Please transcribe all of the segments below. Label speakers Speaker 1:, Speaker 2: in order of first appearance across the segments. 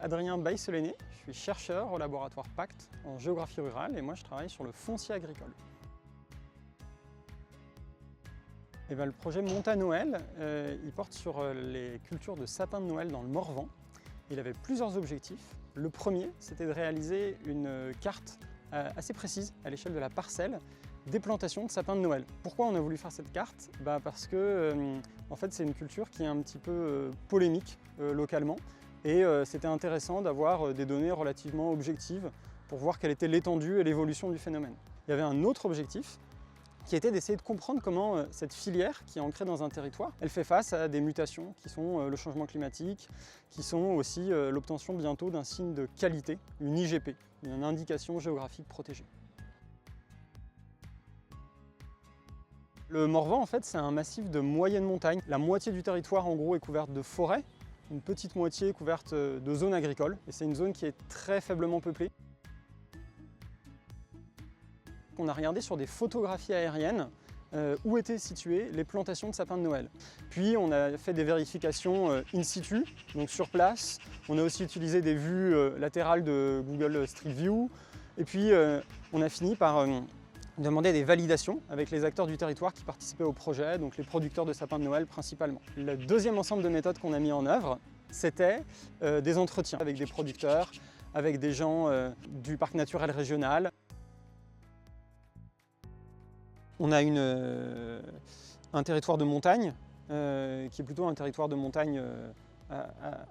Speaker 1: Adrien Baille-Solenné, je suis chercheur au laboratoire Pacte en géographie rurale et moi je travaille sur le foncier agricole. Et le projet Monta-Noël, il porte sur les cultures de sapins de Noël dans le Morvan. Il avait plusieurs objectifs. Le premier, c'était de réaliser une carte assez précise à l'échelle de la parcelle des plantations de sapins de Noël. Pourquoi on a voulu faire cette carte? Parce que en fait, c'est une culture qui est un petit peu polémique localement. Et c'était intéressant d'avoir des données relativement objectives pour voir quelle était l'étendue et l'évolution du phénomène. Il y avait un autre objectif qui était d'essayer de comprendre comment cette filière qui est ancrée dans un territoire, elle fait face à des mutations qui sont le changement climatique, qui sont aussi l'obtention bientôt d'un signe de qualité, une IGP, une indication géographique protégée. Le Morvan, en fait, c'est un massif de moyenne montagne. La moitié du territoire, en gros, est couverte de forêts, une petite moitié couverte de zones agricoles, et c'est une zone qui est très faiblement peuplée. On a regardé sur des photographies aériennes où étaient situées les plantations de sapins de Noël. Puis on a fait des vérifications in situ, donc sur place. On a aussi utilisé des vues latérales de Google Street View. Et puis on a fini par demander des validations avec les acteurs du territoire qui participaient au projet, donc les producteurs de sapins de Noël principalement. Le deuxième ensemble de méthodes qu'on a mis en œuvre, c'était des entretiens avec des producteurs, avec des gens du parc naturel régional. On a un territoire de montagne, qui est plutôt un territoire de montagne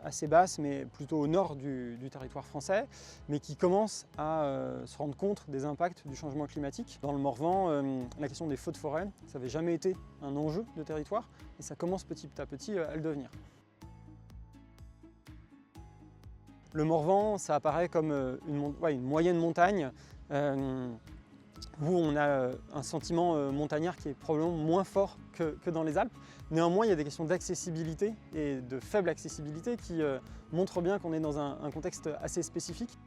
Speaker 1: assez basse, mais plutôt au nord du territoire français, mais qui commence à se rendre compte des impacts du changement climatique. Dans le Morvan, la question des feux de forêt, ça n'avait jamais été un enjeu de territoire, et ça commence petit à petit à le devenir. Le Morvan, ça apparaît comme une moyenne montagne, où on a un sentiment montagnard qui est probablement moins fort que dans les Alpes. Néanmoins, il y a des questions d'accessibilité et de faible accessibilité qui montrent bien qu'on est dans un contexte assez spécifique.